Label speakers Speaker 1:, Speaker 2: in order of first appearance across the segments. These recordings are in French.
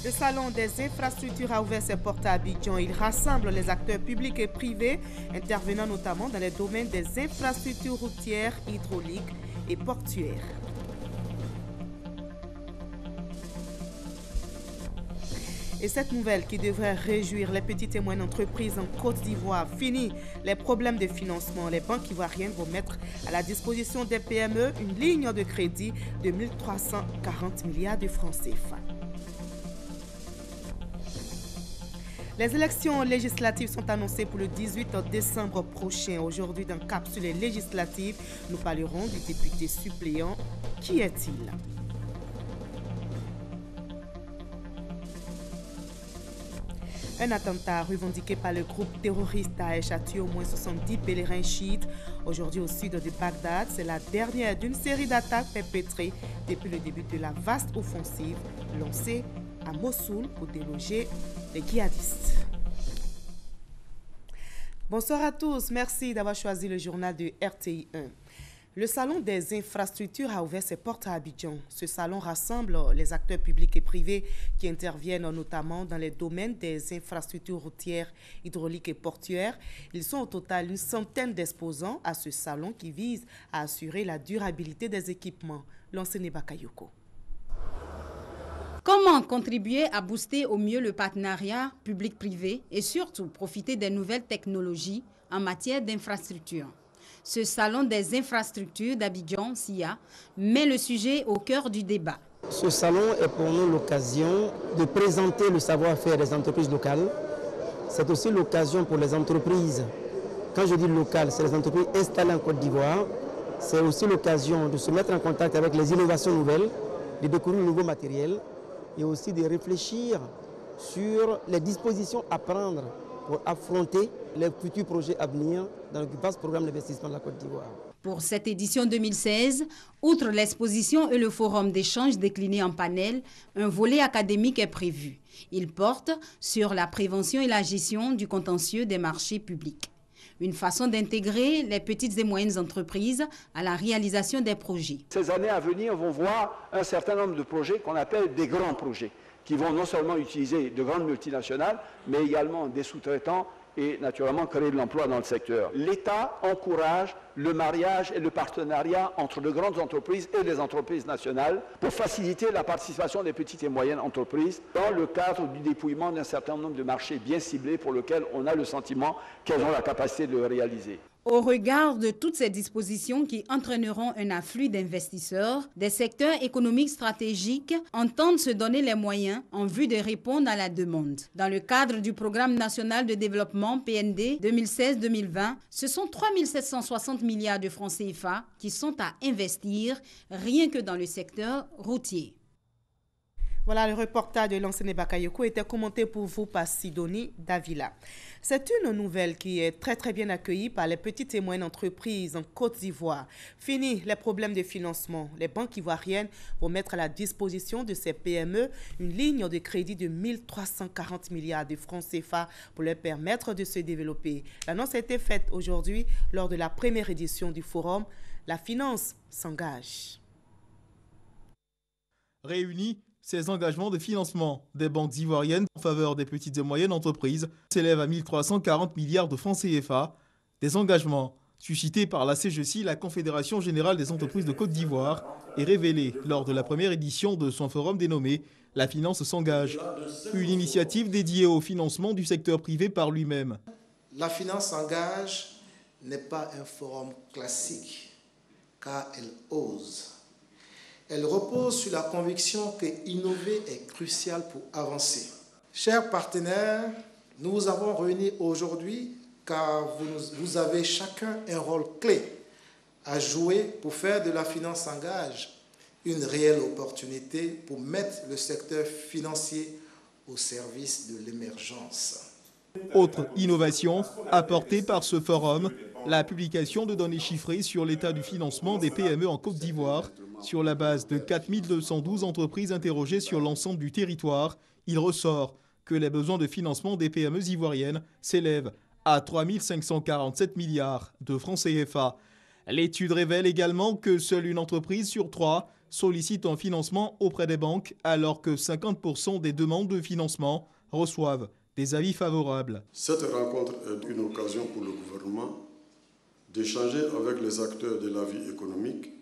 Speaker 1: Le Salon des infrastructures a ouvert ses portes à Abidjan. Il rassemble les acteurs publics et privés, intervenant notamment dans les domaines des infrastructures routières, hydrauliques et portuaires. Et cette nouvelle qui devrait réjouir les petites et moyennes entreprises en Côte d'Ivoire. Fini les problèmes de financement. Les banques ivoiriennes vont mettre à la disposition des PME une ligne de crédit de 1340 milliards de francs CFA. Les élections législatives sont annoncées pour le 18 décembre prochain. Aujourd'hui, dans Capsule législative, nous parlerons du député suppléant. Qui est-il ? Un attentat revendiqué par le groupe terroriste Daesh a tué au moins 70 pèlerins chiites. Aujourd'hui au sud de Bagdad, c'est la dernière d'une série d'attaques perpétrées depuis le début de la vaste offensive lancée à Mossoul pour déloger les djihadistes. Bonsoir à tous, merci d'avoir choisi le journal de RTI 1. Le Salon des infrastructures a ouvert ses portes à Abidjan. Ce salon rassemble les acteurs publics et privés qui interviennent notamment dans les domaines des infrastructures routières, hydrauliques et portuaires. Ils sont au total une centaine d'exposants à ce salon qui vise à assurer la durabilité des équipements. Lancez Bakayoko.
Speaker 2: Comment contribuer à booster au mieux le partenariat public-privé et surtout profiter des nouvelles technologies en matière d'infrastructures? Ce salon des infrastructures d'Abidjan, SIA, met le sujet au cœur du débat.
Speaker 3: Ce salon est pour nous l'occasion de présenter le savoir-faire des entreprises locales. C'est aussi l'occasion pour les entreprises, quand je dis locales, c'est les entreprises installées en Côte d'Ivoire. C'est aussi l'occasion de se mettre en contact avec les innovations nouvelles, de découvrir de nouveaux matériels et aussi de réfléchir sur les dispositions à prendre pour affronter les futurs projets à venir dans le vaste programme d'investissement de la Côte d'Ivoire.
Speaker 2: Pour cette édition 2016, outre l'exposition et le forum d'échange décliné en panel, un volet académique est prévu. Il porte sur la prévention et la gestion du contentieux des marchés publics. Une façon d'intégrer les petites et moyennes entreprises à la réalisation des projets.
Speaker 4: Ces années à venir vont voir un certain nombre de projets qu'on appelle des grands projets, qui vont non seulement utiliser de grandes multinationales, mais également des sous-traitants et naturellement créer de l'emploi dans le secteur. L'État encourage le mariage et le partenariat entre de grandes entreprises et les entreprises nationales pour faciliter la participation des petites et moyennes entreprises dans le cadre du dépouillement d'un certain nombre de marchés bien ciblés pour lesquels on a le sentiment qu'elles ont la capacité de le réaliser.
Speaker 2: Au regard de toutes ces dispositions qui entraîneront un afflux d'investisseurs, des secteurs économiques stratégiques entendent se donner les moyens en vue de répondre à la demande. Dans le cadre du Programme national de développement PND 2016-2020, ce sont 3 760 milliards de francs CFA qui sont à investir rien que dans le secteur routier.
Speaker 1: Voilà, le reportage de Lansene Bakayoko était commenté pour vous par Sidonie Davila. C'est une nouvelle qui est très bien accueillie par les petites et moyennes entreprises en Côte d'Ivoire. Fini les problèmes de financement. Les banques ivoiriennes vont mettre à la disposition de ces PME une ligne de crédit de 1340 milliards de francs CFA pour leur permettre de se développer. L'annonce a été faite aujourd'hui lors de la première édition du forum. La finance s'engage.
Speaker 5: Réunis, ces engagements de financement des banques ivoiriennes en faveur des petites et moyennes entreprises s'élèvent à 1340 milliards de francs CFA. Des engagements suscités par la CGECI, la Confédération Générale des Entreprises de Côte d'Ivoire, et révélés lors de la première édition de son forum dénommé « La finance s'engage ». Une initiative dédiée au financement du secteur privé par lui-même.
Speaker 6: La finance s'engage n'est pas un forum classique, car elle ose. Elle repose sur la conviction que innover est crucial pour avancer. Chers partenaires, nous vous avons réunis aujourd'hui car vous avez chacun un rôle clé à jouer pour faire de la finance s'engage une réelle opportunité pour mettre le secteur financier au service de l'émergence.
Speaker 5: Autre innovation apportée par ce forum, la publication de données chiffrées sur l'état du financement des PME en Côte d'Ivoire. Sur la base de 4212 entreprises interrogées sur l'ensemble du territoire, il ressort que les besoins de financement des PME ivoiriennes s'élèvent à 3 547 milliards de francs CFA. L'étude révèle également que seule une entreprise sur 3 sollicite un financement auprès des banques, alors que 50% des demandes de financement reçoivent des avis favorables.
Speaker 7: Cette rencontre est une occasion pour le gouvernement d'échanger avec les acteurs de la vie économique,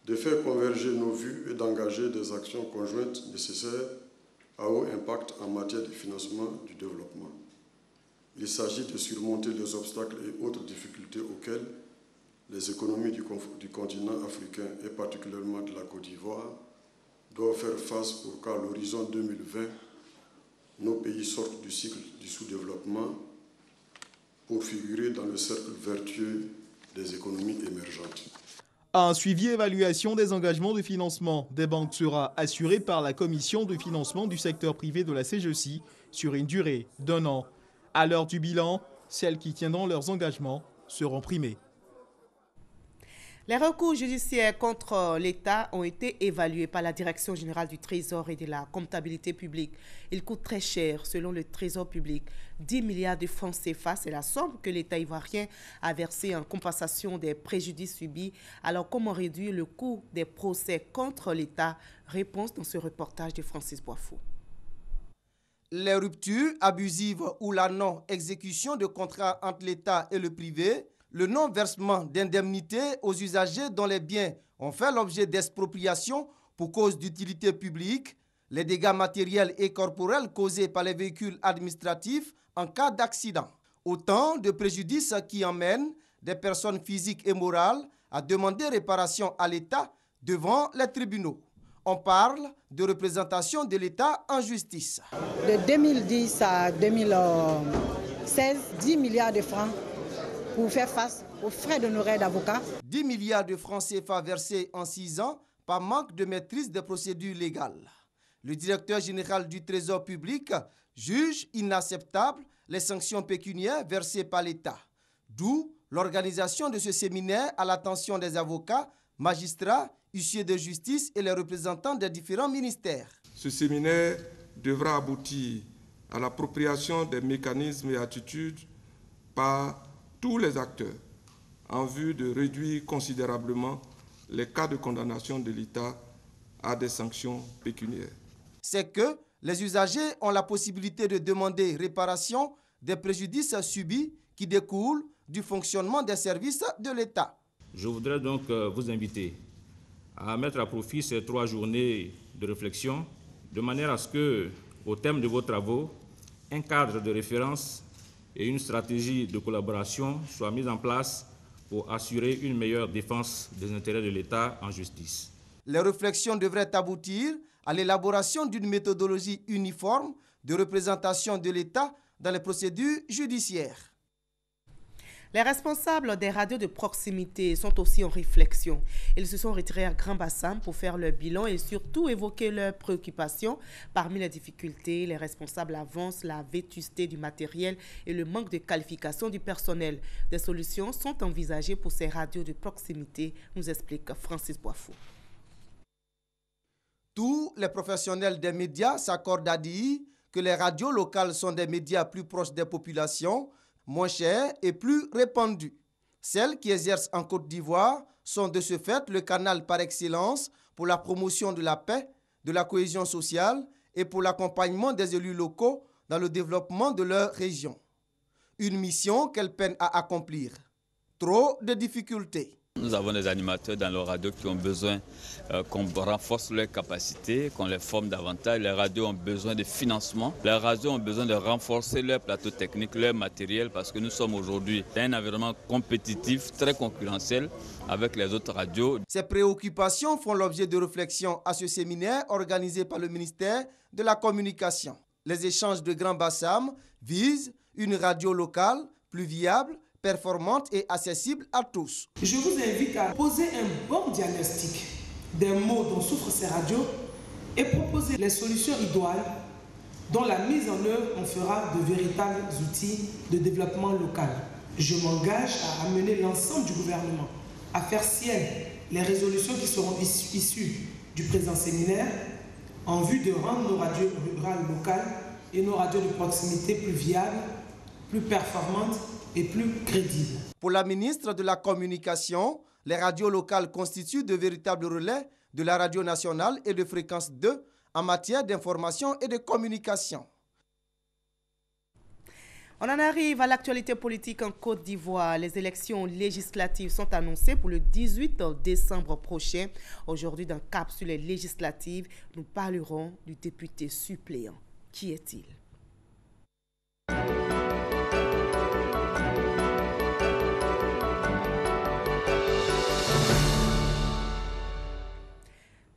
Speaker 7: de faire converger nos vues et d'engager des actions conjointes nécessaires à haut impact en matière de financement du développement. Il s'agit de surmonter les obstacles et autres difficultés auxquelles les économies du continent africain et particulièrement de la Côte d'Ivoire doivent faire face pour qu'à l'horizon 2020, nos pays sortent du cycle du sous-développement pour figurer dans le cercle vertueux des économies émergentes.
Speaker 5: Un suivi et évaluation des engagements de financement des banques sera assuré par la Commission de financement du secteur privé de la CGECI sur une durée d'1 an. À l'heure du bilan, celles qui tiendront leurs engagements seront primées.
Speaker 1: Les recours judiciaires contre l'État ont été évalués par la Direction générale du Trésor et de la comptabilité publique. Ils coûtent très cher, selon le Trésor public. 10 milliards de francs CFA, c'est la somme que l'État ivoirien a versée en compensation des préjudices subis. Alors, comment réduire le coût des procès contre l'État? Réponse dans ce reportage de Francis Boifou.
Speaker 8: Les ruptures abusives ou la non-exécution de contrats entre l'État et le privé, le non-versement d'indemnités aux usagers dont les biens ont fait l'objet d'expropriation pour cause d'utilité publique, les dégâts matériels et corporels causés par les véhicules administratifs en cas d'accident. Autant de préjudices qui emmènent des personnes physiques et morales à demander réparation à l'État devant les tribunaux. On parle de représentation de l'État en justice.
Speaker 9: De 2010 à 2016, 10 milliards de francs pour faire face aux frais d'honoraires d'avocats.
Speaker 8: 10 milliards de francs CFA versés en 6 ans par manque de maîtrise des procédures légales. Le directeur général du Trésor public juge inacceptable les sanctions pécuniaires versées par l'État. D'où l'organisation de ce séminaire à l'attention des avocats, magistrats, huissiers de justice et les représentants des différents ministères.
Speaker 10: Ce séminaire devra aboutir à l'appropriation des mécanismes et attitudes par tous les acteurs en vue de réduire considérablement les cas de condamnation de l'État à des sanctions pécuniaires.
Speaker 8: C'est que les usagers ont la possibilité de demander réparation des préjudices subis qui découlent du fonctionnement des services de l'État.
Speaker 11: Je voudrais donc vous inviter à mettre à profit ces 3 journées de réflexion de manière à ce que, au terme de vos travaux, un cadre de référence et une stratégie de collaboration soient mises en place pour assurer une meilleure défense des intérêts de l'État en justice.
Speaker 8: Les réflexions devraient aboutir à l'élaboration d'une méthodologie uniforme de représentation de l'État dans les procédures judiciaires.
Speaker 1: Les responsables des radios de proximité sont aussi en réflexion. Ils se sont retirés à Grand Bassam pour faire leur bilan et surtout évoquer leurs préoccupations. Parmi les difficultés, les responsables avancent la vétusté du matériel et le manque de qualification du personnel. Des solutions sont envisagées pour ces radios de proximité, nous explique Francis Boifou.
Speaker 8: Tous les professionnels des médias s'accordent à dire que les radios locales sont des médias plus proches des populations, moins chers et plus répandus. Celles qui exercent en Côte d'Ivoire sont de ce fait le canal par excellence pour la promotion de la paix, de la cohésion sociale et pour l'accompagnement des élus locaux dans le développement de leur région. Une mission qu'elles peinent à accomplir. Trop de difficultés.
Speaker 12: Nous avons des animateurs dans nos radios qui ont besoin qu'on renforce leurs capacités, qu'on les forme davantage. Les radios ont besoin de financement. Les radios ont besoin de renforcer leur plateau technique, leur matériel, parce que nous sommes aujourd'hui dans un environnement compétitif, très concurrentiel avec les autres radios.
Speaker 8: Ces préoccupations font l'objet de réflexions à ce séminaire organisé par le ministère de la Communication. Les échanges de Grand Bassam visent une radio locale plus viable, performante et accessible à tous.
Speaker 13: Je vous invite à poser un bon diagnostic des maux dont souffrent ces radios et proposer les solutions idoines dont la mise en œuvre en fera de véritables outils de développement local. Je m'engage à amener l'ensemble du gouvernement à faire sienne les résolutions qui seront issues du présent séminaire en vue de rendre nos radios rurales locales et nos radios de proximité plus viables, plus performantes et plus crédible.
Speaker 8: Pour la ministre de la Communication, les radios locales constituent de véritables relais de la radio nationale et de fréquence 2 en matière d'information et de communication.
Speaker 1: On en arrive à l'actualité politique en Côte d'Ivoire. Les élections législatives sont annoncées pour le 18 décembre prochain. Aujourd'hui, dans Cap sur les législatives, nous parlerons du député suppléant. Qui est-il?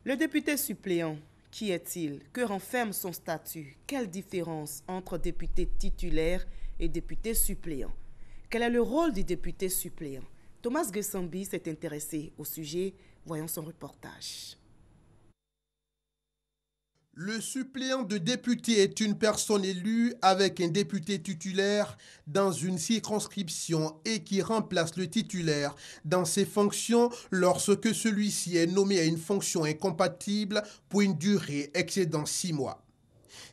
Speaker 1: Le député suppléant, qui est-il? Que renferme son statut? Quelle différence entre député titulaire et député suppléant? Quel est le rôle du député suppléant? Thomas Gessambi s'est intéressé au sujet. Voyons son reportage.
Speaker 14: Le suppléant de député est une personne élue avec un député titulaire dans une circonscription et qui remplace le titulaire dans ses fonctions lorsque celui-ci est nommé à une fonction incompatible pour une durée excédant 6 mois.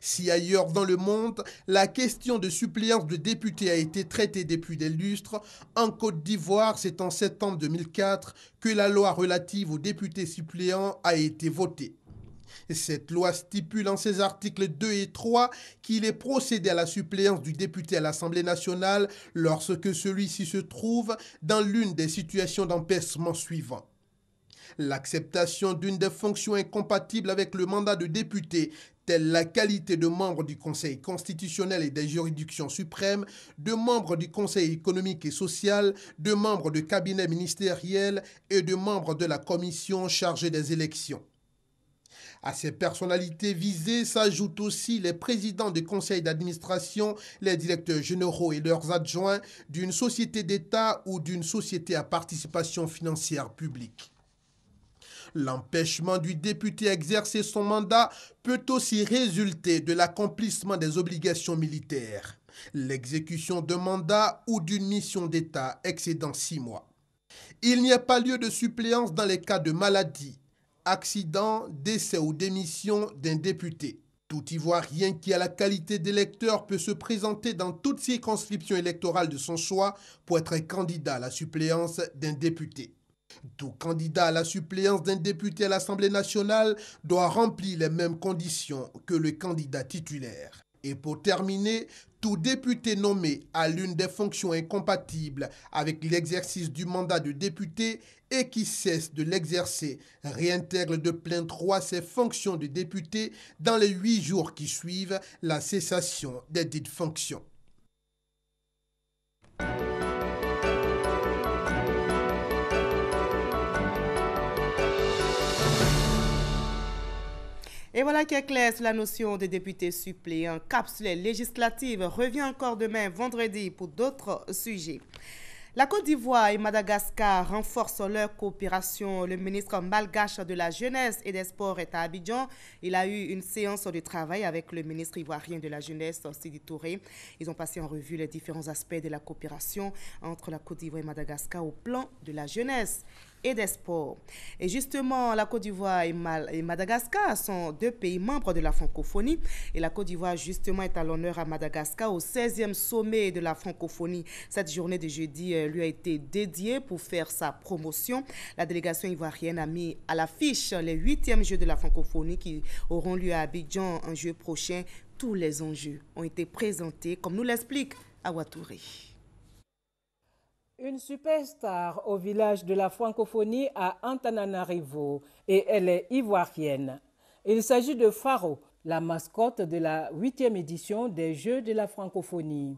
Speaker 14: Si ailleurs dans le monde, la question de suppléance de député a été traitée depuis des lustres, en Côte d'Ivoire, c'est en septembre 2004 que la loi relative aux députés suppléants a été votée. Cette loi stipule en ses articles 2 et 3 qu'il est procédé à la suppléance du député à l'Assemblée nationale lorsque celui-ci se trouve dans l'une des situations d'empêchement suivantes. L'acceptation d'une des fonctions incompatibles avec le mandat de député, telle la qualité de membre du Conseil constitutionnel et des juridictions suprêmes, de membre du Conseil économique et social, de membre de cabinet ministériel et de membre de la commission chargée des élections. À ces personnalités visées s'ajoutent aussi les présidents des conseils d'administration, les directeurs généraux et leurs adjoints d'une société d'État ou d'une société à participation financière publique. L'empêchement du député à exercer son mandat peut aussi résulter de l'accomplissement des obligations militaires, l'exécution d'un mandat ou d'une mission d'État excédant 6 mois. Il n'y a pas lieu de suppléance dans les cas de maladie, accident, décès ou démission d'un député. Tout Ivoirien qui a la qualité d'électeur peut se présenter dans toute circonscription électorale de son choix pour être candidat à la suppléance d'un député. Tout candidat à la suppléance d'un député à l'Assemblée nationale doit remplir les mêmes conditions que le candidat titulaire. Et pour terminer, tout député nommé à l'une des fonctions incompatibles avec l'exercice du mandat de député et qui cesse de l'exercer réintègre de plein droit ses fonctions de député dans les 8 jours qui suivent la cessation des dites fonctions.
Speaker 1: Et voilà qui éclaire la notion de député suppléant. Capsule législative revient encore demain, vendredi, pour d'autres sujets. La Côte d'Ivoire et Madagascar renforcent leur coopération. Le ministre malgache de la Jeunesse et des Sports est à Abidjan. Il a eu une séance de travail avec le ministre ivoirien de la Jeunesse, Sidi Touré. Ils ont passé en revue les différents aspects de la coopération entre la Côte d'Ivoire et Madagascar au plan de la jeunesse et des sports. Et justement, la Côte d'Ivoire et Madagascar sont 2 pays membres de la francophonie. Et la Côte d'Ivoire, justement, est à l'honneur à Madagascar au 16e sommet de la francophonie. Cette journée de jeudi lui a été dédiée pour faire sa promotion. La délégation ivoirienne a mis à l'affiche les 8e Jeux de la francophonie qui auront lieu à Abidjan en juillet prochain. Tous les enjeux ont été présentés, comme nous l'explique Awa Touré.
Speaker 15: Une superstar au village de la francophonie à Antananarivo et elle est ivoirienne. Il s'agit de Faro, la mascotte de la 8e édition des Jeux de la francophonie.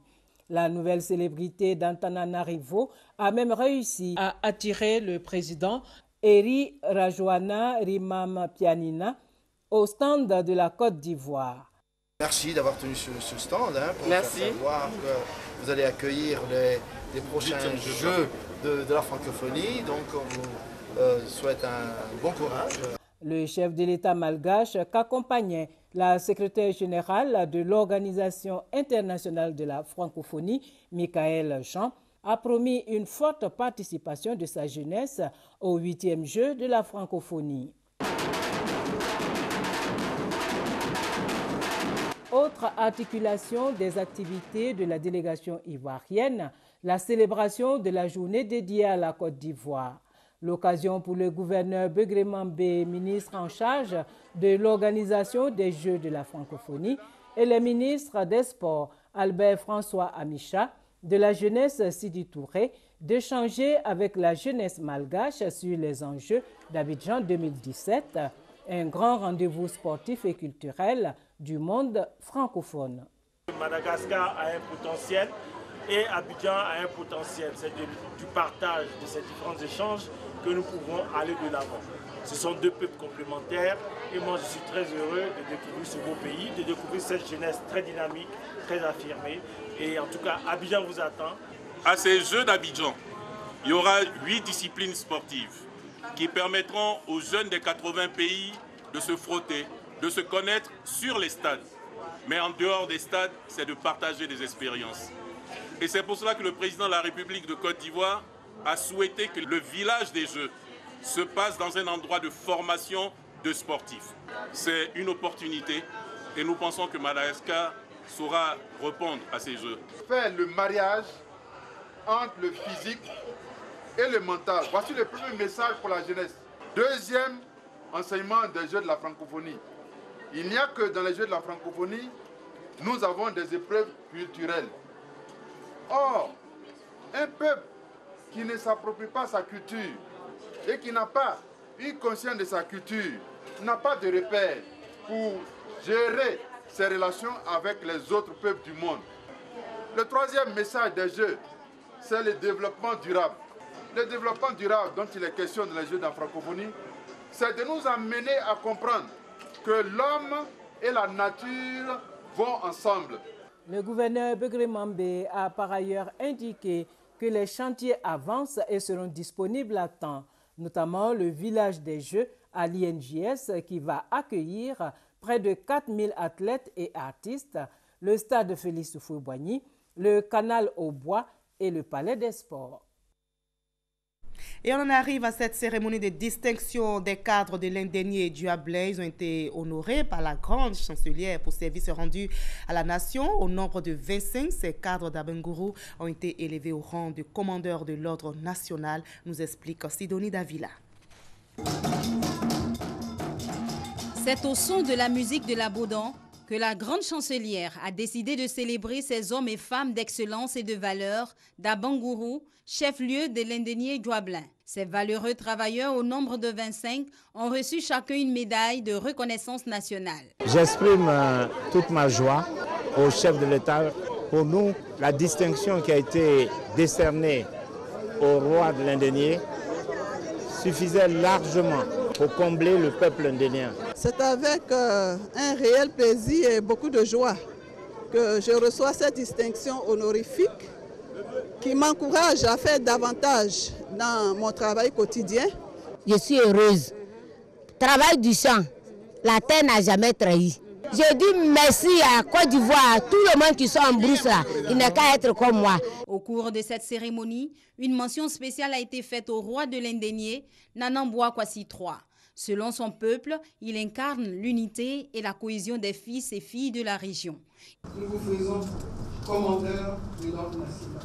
Speaker 15: La nouvelle célébrité d'Antananarivo a même réussi à attirer le président Eri Rajoana Rimam-Pianina au stand de la Côte d'Ivoire.
Speaker 16: Merci d'avoir tenu ce stand pour faire savoir que vous allez accueillir les prochains Jeux de la francophonie. Donc on vous souhaite un bon courage.
Speaker 15: Le chef de l'État malgache qu'accompagnait la secrétaire générale de l'Organisation internationale de la francophonie, Michael Jean, a promis une forte participation de sa jeunesse aux 8e Jeux de la francophonie. Autre articulation des activités de la délégation ivoirienne, la célébration de la journée dédiée à la Côte d'Ivoire. L'occasion pour le gouverneur Begré Mambé, ministre en charge de l'organisation des Jeux de la francophonie, et le ministre des Sports Albert François Amicha, de la jeunesse Sidi Touré, d'échanger avec la jeunesse malgache sur les enjeux d'Abidjan 2017, un grand rendez-vous sportif et culturel du monde francophone.
Speaker 17: Madagascar a un potentiel et Abidjan a un potentiel. C'est du partage de ces différents échanges que nous pouvons aller de l'avant. Ce sont deux peuples complémentaires et moi je suis très heureux de découvrir ce beau pays, de découvrir cette jeunesse très dynamique, très affirmée. Et en tout cas, Abidjan vous attend.
Speaker 18: À ces Jeux d'Abidjan, il y aura 8 disciplines sportives qui permettront aux jeunes des 80 pays de se frotter, de se connaître sur les stades. Mais en dehors des stades, c'est de partager des expériences. Et c'est pour cela que le président de la République de Côte d'Ivoire a souhaité que le village des Jeux se passe dans un endroit de formation de sportifs. C'est une opportunité et nous pensons que Madagascar saura répondre à ces Jeux.
Speaker 19: Faire le mariage entre le physique et le mental. Voici le premier message pour la jeunesse. Deuxième enseignement des Jeux de la francophonie. Il n'y a que dans les Jeux de la francophonie, nous avons des épreuves culturelles. Or, un peuple qui ne s'approprie pas sa culture et qui n'a pas une conscience de sa culture, n'a pas de repère pour gérer ses relations avec les autres peuples du monde. Le troisième message des Jeux, c'est le développement durable. Le développement durable dont il est question dans les Jeux de la francophonie, c'est de nous amener à comprendre que l'homme et la nature vont ensemble.
Speaker 15: Le gouverneur Begré Mambé a par ailleurs indiqué que les chantiers avancent et seront disponibles à temps, notamment le village des Jeux à l'INJS qui va accueillir près de 4000 athlètes et artistes, le stade Félix Houphouët-Boigny, le canal au bois et le palais des sports.
Speaker 1: Et on en arrive à cette cérémonie de distinction des cadres de l'Indénié du Ablaye. Ils ont été honorés par la grande chancelière pour services rendus à la nation. Au nombre de 25, ces cadres d'Abengourou ont été élevés au rang de commandeur de l'ordre national, nous explique Sidonie Davila.
Speaker 2: C'est au son de la musique de la Baudan que la grande chancelière a décidé de célébrer ces hommes et femmes d'excellence et de valeur d'Abengourou, chef-lieu de l'Indénié Douablin. Ces valeureux travailleurs, au nombre de 25, ont reçu chacun une médaille de reconnaissance nationale.
Speaker 20: J'exprime toute ma joie au chef de l'État. Pour nous, la distinction qui a été décernée au roi de l'Indénié suffisait largement pour combler le peuple indénien.
Speaker 21: C'est avec un réel plaisir et beaucoup de joie que je reçois cette distinction honorifique qui m'encourage à faire davantage dans mon travail quotidien.
Speaker 22: Je suis heureuse. Travail du champ, la terre n'a jamais trahi. Je dis merci à Côte d'Ivoire, tout le monde qui sont en brousse là, il n'a qu'à être comme moi.
Speaker 2: Au cours de cette cérémonie, une mention spéciale a été faite au roi de l'Indénié, Nanamboa Kwasi III. Selon son peuple, il incarne l'unité et la cohésion des fils et filles de la région.
Speaker 21: Nous vous faisons commandeur de l'ordre national.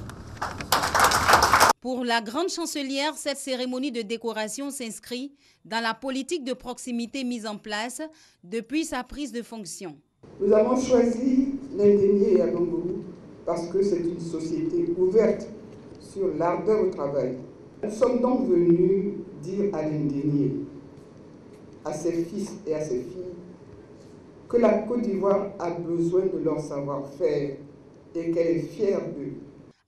Speaker 2: Pour la grande chancelière, cette cérémonie de décoration s'inscrit dans la politique de proximité mise en place depuis sa prise de fonction.
Speaker 21: Nous avons choisi l'Indénié et Abengourou parce que c'est une société ouverte sur l'ardeur au travail. Nous sommes donc venus dire à l'Indénié, à ses fils et à ses filles, que la Côte d'Ivoire a besoin de leur savoir-faire et qu'elle est fière d'eux.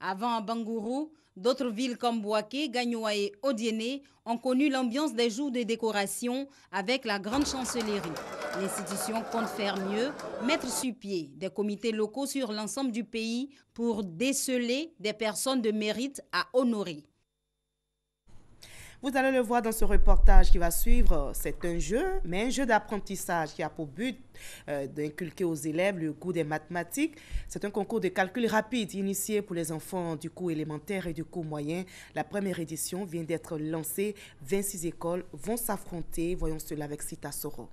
Speaker 2: Avant Abengourou, d'autres villes comme Bouaké, Gagnoa et Odiéné ont connu l'ambiance des jours de décoration avec la grande chancellerie. L'institution compte faire mieux, mettre sur pied des comités locaux sur l'ensemble du pays pour déceler des personnes de mérite à honorer.
Speaker 1: Vous allez le voir dans ce reportage qui va suivre. C'est un jeu, mais un jeu d'apprentissage qui a pour but d'inculquer aux élèves le goût des mathématiques. C'est un concours de calcul rapide initié pour les enfants du cours élémentaire et du cours moyen. La première édition vient d'être lancée. 26 écoles vont s'affronter. Voyons cela avec Sita Soro.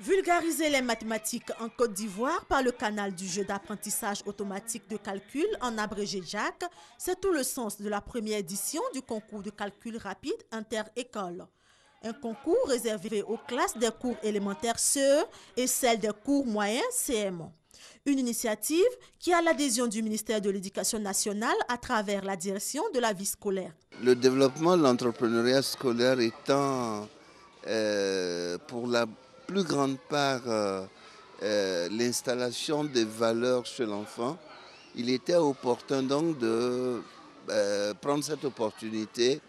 Speaker 3: Vulgariser les mathématiques en Côte d'Ivoire par le canal du jeu d'apprentissage automatique de calcul, en abrégé JAC, c'est tout le sens de la première édition du concours de calcul rapide inter-école. Un concours réservé aux classes des cours élémentaires CE et celles des cours moyens CM1. Une initiative qui a l'adhésion du ministère de l'Éducation nationale à travers la direction de la vie scolaire.
Speaker 4: Le développement de l'entrepreneuriat scolaire étant pour la plus grande part l'installation des valeurs chez l'enfant, il était opportun donc de prendre cette opportunité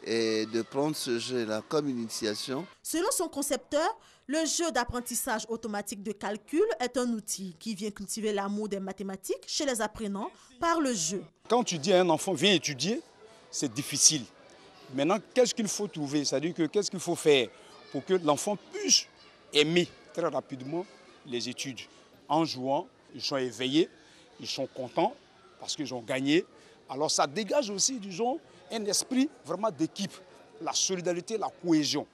Speaker 4: et de prendre ce jeu-là comme initiation.
Speaker 3: Selon son concepteur, le jeu d'apprentissage automatique de calcul est un outil qui vient cultiver l'amour des mathématiques chez les apprenants par le jeu.
Speaker 23: Quand tu dis à un enfant, viens étudier, c'est difficile. Maintenant, qu'est-ce qu'il faut trouver? C'est-à-dire que qu'est-ce qu'il faut faire pour que l'enfant puisse aimer très rapidement les études. En jouant, ils sont éveillés, ils sont contents parce qu'ils ont gagné. Alors ça dégage aussi, disons, un esprit vraiment d'équipe, la solidarité, la cohésion.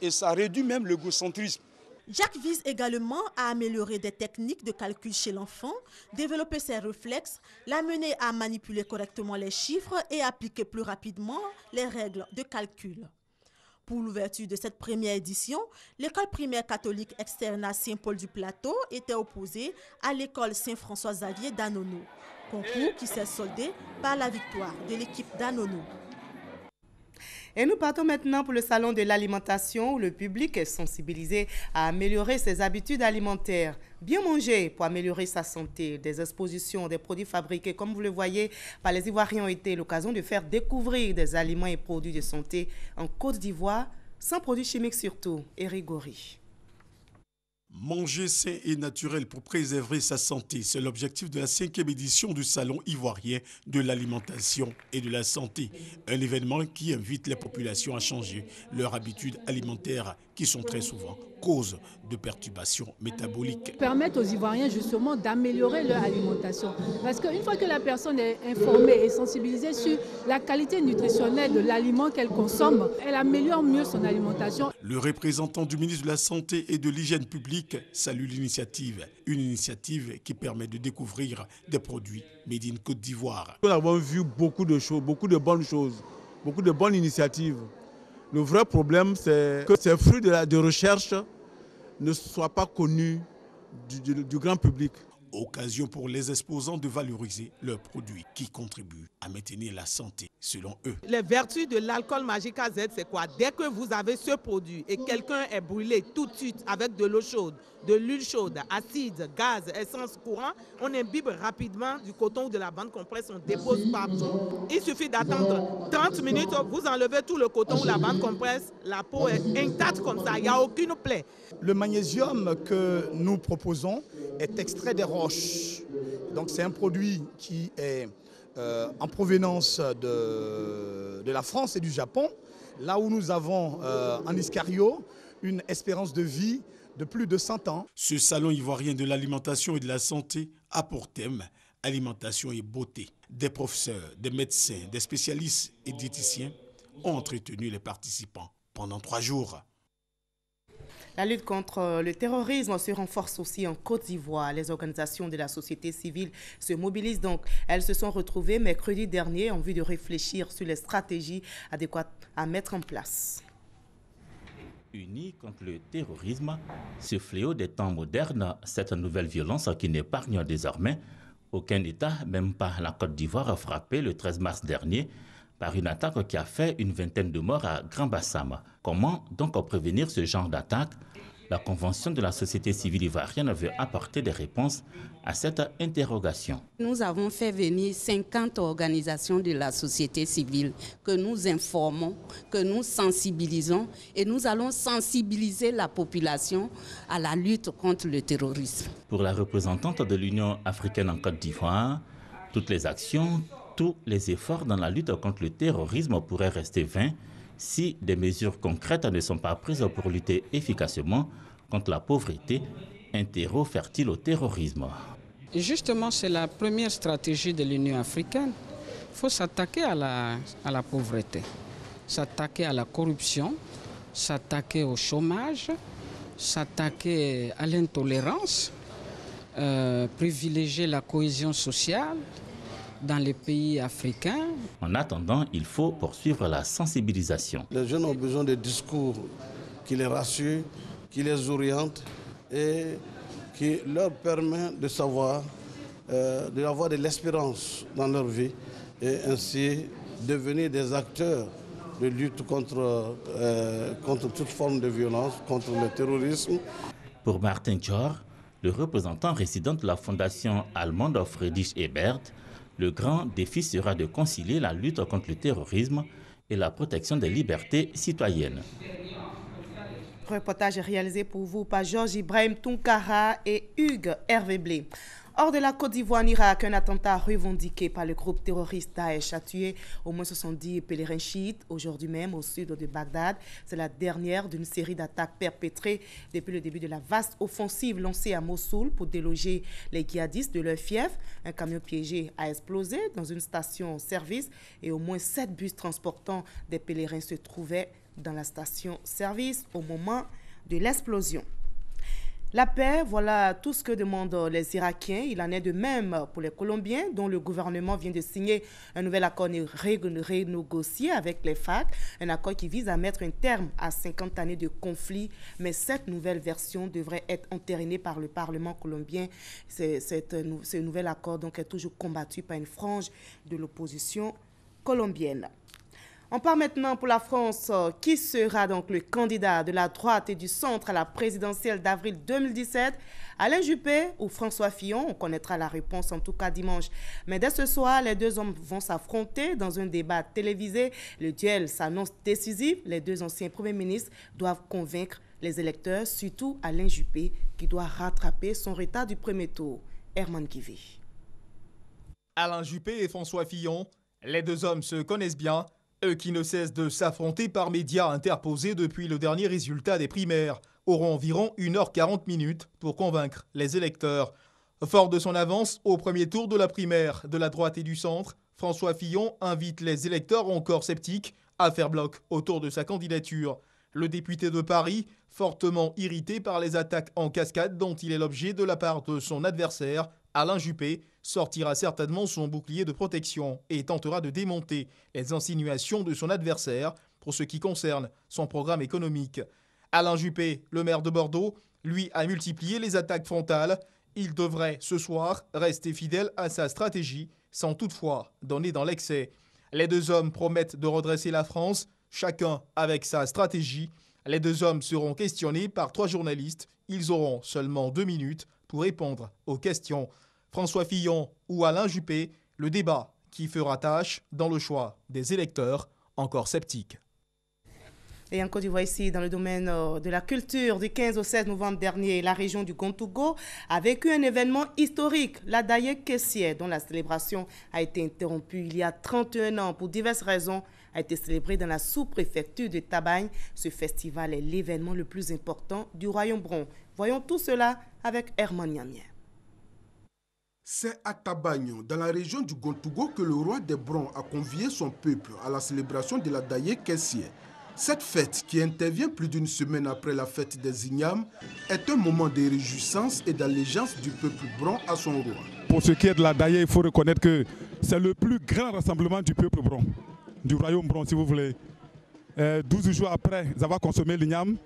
Speaker 23: Et ça réduit même l'égocentrisme.
Speaker 3: Jacques vise également à améliorer des techniques de calcul chez l'enfant, développer ses réflexes, l'amener à manipuler correctement les chiffres et appliquer plus rapidement les règles de calcul. Pour l'ouverture de cette première édition, l'école primaire catholique externe à Saint-Paul du Plateau était opposée à l'école Saint-François-Xavier d'Anono. Concours qui s'est soldé par la victoire de l'équipe d'Anono.
Speaker 1: Et nous partons maintenant pour le salon de l'alimentation où le public est sensibilisé à améliorer ses habitudes alimentaires. Bien manger pour améliorer sa santé. Des expositions, des produits fabriqués, comme vous le voyez, par les Ivoiriens ont été l'occasion de faire découvrir des aliments et produits de santé en Côte d'Ivoire, sans produits chimiques surtout. Eric Gori.
Speaker 24: Manger sain et naturel pour préserver sa santé, c'est l'objectif de la 5e édition du Salon ivoirien de l'alimentation et de la santé. Un événement qui invite les populations à changer leurs habitudes alimentaires qui sont très souvent cause de perturbations métaboliques.
Speaker 25: Permettre aux Ivoiriens justement d'améliorer leur alimentation. Parce qu'une fois que la personne est informée et sensibilisée sur la qualité nutritionnelle de l'aliment qu'elle consomme, elle améliore mieux son alimentation.
Speaker 24: Le représentant du ministre de la Santé et de l'Hygiène publique salue l'initiative. Une initiative qui permet de découvrir des produits made in Côte d'Ivoire.
Speaker 26: Nous avons vu beaucoup de choses, beaucoup de bonnes choses, beaucoup de bonnes initiatives. Le vrai problème, c'est que ces fruits de recherche ne soient pas connus du grand public.
Speaker 24: Occasion pour les exposants de valoriser leurs produits qui contribuent à maintenir la santé, selon eux.
Speaker 27: Les vertus de l'alcool Magica Z, c'est quoi? Dès que vous avez ce produit et quelqu'un est brûlé tout de suite avec de l'eau chaude, de l'huile chaude, acide, gaz, essence, courant, on imbibe rapidement du coton ou de la bande compresse, on dépose partout. Il suffit d'attendre 30 minutes, vous enlevez tout le coton ou la bande compresse, la peau est intacte comme ça, il n'y a aucune plaie.
Speaker 28: Le magnésium que nous proposons est extrait des roches. Donc c'est un produit qui est en provenance de la France et du Japon, là où nous avons en Iscario une espérance de vie de plus de 100 ans.
Speaker 24: Ce salon ivoirien de l'alimentation et de la santé a pour thème alimentation et beauté. Des professeurs, des médecins, des spécialistes et diététiciens ont entretenu les participants pendant 3 jours.
Speaker 1: La lutte contre le terrorisme se renforce aussi en Côte d'Ivoire. Les organisations de la société civile se mobilisent donc. Elles se sont retrouvées mercredi dernier en vue de réfléchir sur les stratégies adéquates à mettre en place.
Speaker 29: Unis contre le terrorisme, ce fléau des temps modernes, cette nouvelle violence qui n'épargne désormais aucun État, même pas la Côte d'Ivoire, a frappé le 13 mars dernier par une attaque qui a fait une vingtaine de morts à Grand Bassam. Comment donc prévenir ce genre d'attaque? La Convention de la société civile ivoirienne veut apporter des réponses à cette interrogation.
Speaker 30: Nous avons fait venir 50 organisations de la société civile que nous informons, que nous sensibilisons et nous allons sensibiliser la population à la lutte contre le terrorisme.
Speaker 29: Pour la représentante de l'Union africaine en Côte d'Ivoire, toutes les actions, tous les efforts dans la lutte contre le terrorisme pourraient rester vains si des mesures concrètes ne sont pas prises pour lutter efficacement contre la pauvreté, un terreau fertile au terrorisme.
Speaker 31: Justement, c'est la première stratégie de l'Union africaine. Il faut s'attaquer à la pauvreté, s'attaquer à la corruption, s'attaquer au chômage s'attaquer à l'intolérance, privilégier la cohésion sociale dans les pays africains.
Speaker 29: En attendant, il faut poursuivre la sensibilisation.
Speaker 5: Les jeunes ont besoin de discours qui les rassurent, qui les orientent et qui leur permettent de savoir, d'avoir de l'espérance dans leur vie et ainsi devenir des acteurs de lutte contre toute forme de violence, contre le terrorisme.
Speaker 29: Pour Martin Thior, le représentant résident de la fondation allemande Friedrich Ebert, le grand défi sera de concilier la lutte contre le terrorisme et la protection des libertés citoyennes.
Speaker 1: Reportage réalisé pour vous par Georges Ibrahim Tunkara et Hugues Hervé Blé. Hors de la Côte d'Ivoire, en Irak, un attentat revendiqué par le groupe terroriste Daesh a tué au moins 70 pèlerins chiites aujourd'hui même au sud de Bagdad. C'est la dernière d'une série d'attaques perpétrées depuis le début de la vaste offensive lancée à Mossoul pour déloger les djihadistes de leur fief. Un camion piégé a explosé dans une station-service et au moins 7 bus transportant des pèlerins se trouvaient dans la station-service au moment de l'explosion. La paix, voilà tout ce que demandent les Irakiens. Il en est de même pour les Colombiens, dont le gouvernement vient de signer un nouvel accord renégocié avec les FARC, un accord qui vise à mettre un terme à 50 années de conflit. Mais cette nouvelle version devrait être entérinée par le Parlement colombien. Ce nouvel accord donc, est toujours combattu par une frange de l'opposition colombienne. On part maintenant pour la France. Qui sera donc le candidat de la droite et du centre à la présidentielle d'avril 2017? Alain Juppé ou François Fillon? On connaîtra la réponse en tout cas dimanche. Mais dès ce soir, les deux hommes vont s'affronter dans un débat télévisé. Le duel s'annonce décisif. Les deux anciens premiers ministres doivent convaincre les électeurs, surtout Alain Juppé, qui doit rattraper son retard du premier tour. Herman Kivi.
Speaker 6: Alain Juppé et François Fillon, les deux hommes se connaissent bien. Eux qui ne cessent de s'affronter par médias interposés depuis le dernier résultat des primaires auront environ 1h40 pour convaincre les électeurs. Fort de son avance au premier tour de la primaire de la droite et du centre, François Fillon invite les électeurs encore sceptiques à faire bloc autour de sa candidature. Le député de Paris, fortement irrité par les attaques en cascade dont il est l'objet de la part de son adversaire, Alain Juppé, sortira certainement son bouclier de protection et tentera de démonter les insinuations de son adversaire pour ce qui concerne son programme économique. Alain Juppé, le maire de Bordeaux, lui a multiplié les attaques frontales. Il devrait ce soir rester fidèle à sa stratégie sans toutefois donner dans l'excès. Les deux hommes promettent de redresser la France, chacun avec sa stratégie. Les deux hommes seront questionnés par 3 journalistes. Ils auront seulement 2 minutes pour répondre aux questions. François Fillon ou Alain Juppé, le débat qui fera tâche dans le choix des électeurs encore sceptiques.
Speaker 1: Et en Côte d'Ivoire, ici, dans le domaine de la culture, du 15 au 16 novembre dernier, la région du Gontougo a vécu un événement historique, la Daye Kessié, dont la célébration a été interrompue il y a 31 ans pour diverses raisons, a été célébrée dans la sous-préfecture de Tabagne. Ce festival est l'événement le plus important du Royaume Bron. Voyons tout cela avec Herman Niamien.
Speaker 7: C'est à Tabagne, dans la région du Gontougo, que le roi des Brons a convié son peuple à la célébration de la Daye Kessié. Cette fête, qui intervient plus d'une semaine après la fête des Ignames, est un moment de réjouissance et d'allégeance du peuple Bron à son roi.
Speaker 8: Pour ce qui est de la Daye, il faut reconnaître que c'est le plus grand rassemblement du peuple Bron, du royaume Bron si vous voulez. 12 jours après avoir consommé l'Igname,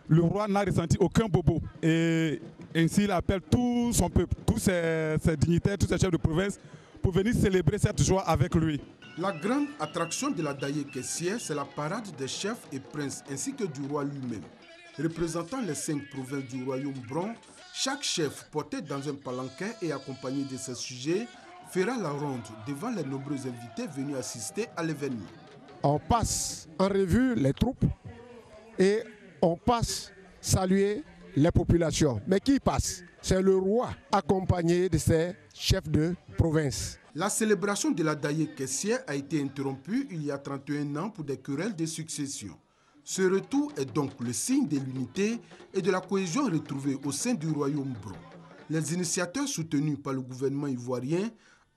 Speaker 8: le roi n'a ressenti aucun bobo et ainsi il appelle tout son peuple, tous ses dignitaires, tous ses chefs de province pour venir célébrer cette joie avec lui.
Speaker 7: La grande attraction de la Daye Kessié, c'est la parade des chefs et princes ainsi que du roi lui-même. Représentant les 5 provinces du royaume Bron, chaque chef porté dans un palanquin et accompagné de ses sujets fera la ronde devant les nombreux invités venus assister à l'événement.
Speaker 9: On passe en revue les troupes et on passe saluer les populations. Mais qui passe? C'est le roi accompagné de ses chefs de province.
Speaker 7: La célébration de la Daye Kessié a été interrompue il y a 31 ans pour des querelles de succession. Ce retour est donc le signe de l'unité et de la cohésion retrouvée au sein du royaume Bron. Les initiateurs soutenus par le gouvernement ivoirien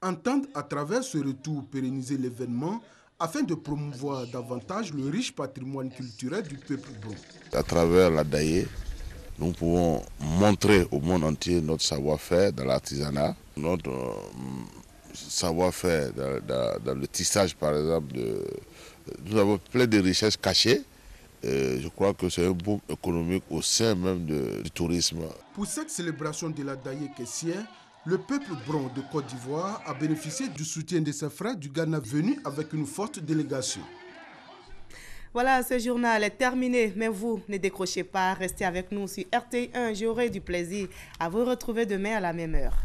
Speaker 7: entendent à travers ce retour pérenniser l'événement afin de promouvoir davantage le riche patrimoine culturel du peuple Bron.
Speaker 10: À travers la Daye, nous pouvons montrer au monde entier notre savoir-faire dans l'artisanat, notre savoir-faire dans le tissage par exemple. Nous avons plein de richesses cachées. Je crois que c'est un boom économique au sein même du tourisme.
Speaker 7: Pour cette célébration de la Daye Kessié, le peuple bron de Côte d'Ivoire a bénéficié du soutien de ses frères du Ghana venus avec une forte délégation.
Speaker 1: Voilà, ce journal est terminé, mais vous ne décrochez pas, restez avec nous sur RTI1. J'aurai du plaisir à vous retrouver demain à la même heure.